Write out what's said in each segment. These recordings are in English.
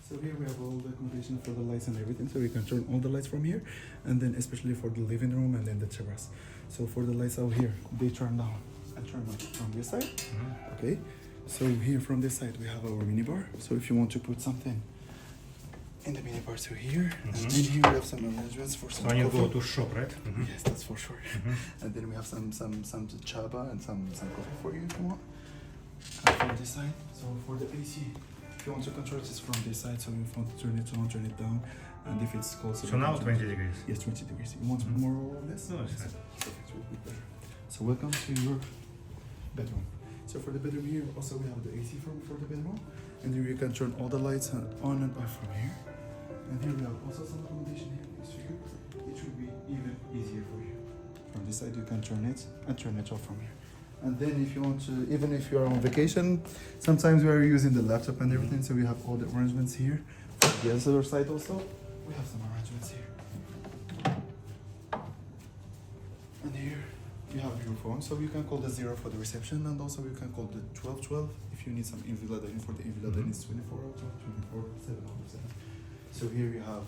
So here we have all the accommodation for the lights and everything. So we can turn all the lights from here, and then especially for the living room and then the terrace. So for the lights out here, they turn down and turn on from this side. Okay. So here from this side we have our minibar. So if you want to put something in the minibar to here, and then here we have some arrangements for some. When you coffee. go to shop, right? Yes, that's for sure. And then we have some chaba and some coffee for you if you want. And from this side, so for the AC, if you want to control this from this side, so you want to turn it on, turn it down, and if it's cold, So now 20 degrees. Yes, 20 degrees. You want more or less? No, it's fine. Perfect, will be better. So welcome to your bedroom. So for the bedroom here, also we have the AC for the bedroom, and here you can turn all the lights on and off from here. And here we have also some accommodation here next to you. It should be even easier for you. From this side you can turn it and turn it off from here. And then if you want to, even if you are on vacation, sometimes we are using the laptop and everything, so we have all the arrangements here. For the other side also, we have some arrangements here. And here you have your phone, so you can call the 0 for the reception, and also you can call the 1212 if you need some in-villa dining. For the in-villa dining is 24 hours, 7 hours. So here you have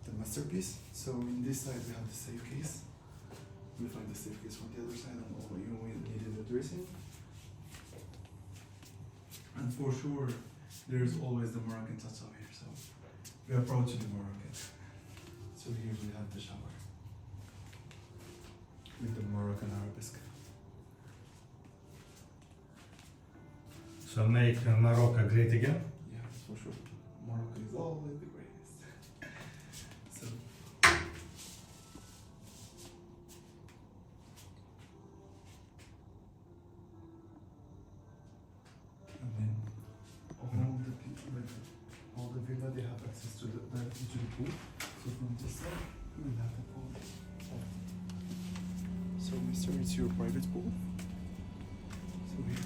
the masterpiece. So in this side we have the safe case. We find the safe case from the other side, and all you need is the dressing. And for sure, there is always the Moroccan touch over here. So we are proud to be Moroccan. So here we have the shower with the Moroccan arabesque. So make Morocco great again. Yeah, for sure. Morocco is always the greatest. So. And then all the villa, they have access to directly to the pool. So from this side, we will have the pool. So mister, it's your private pool. So here.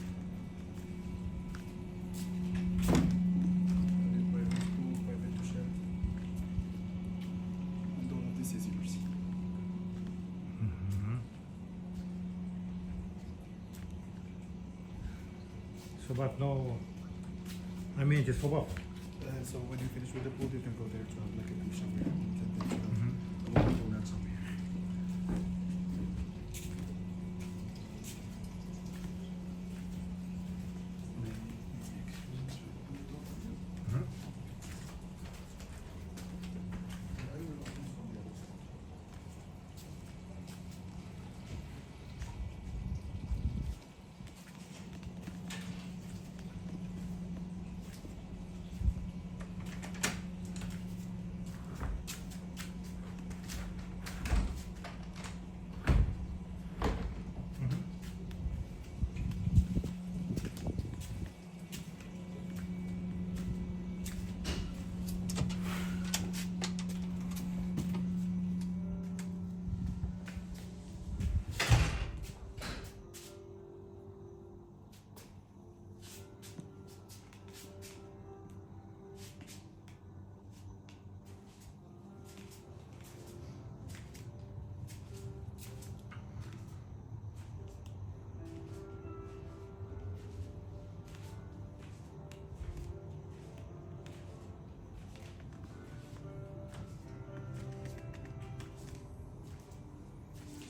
Private pool, private douche. And all of this is yours. So but no amenities for both. So when you finish with the pool, you can go there to have like a douche shower. You can then have a little donuts over here.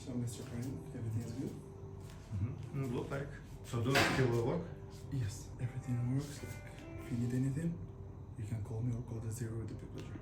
So Mr. Frank, everything is good? Look like. So do it still work? Yes, everything works. If you need anything, you can call me or call the 0 with the big pleasure.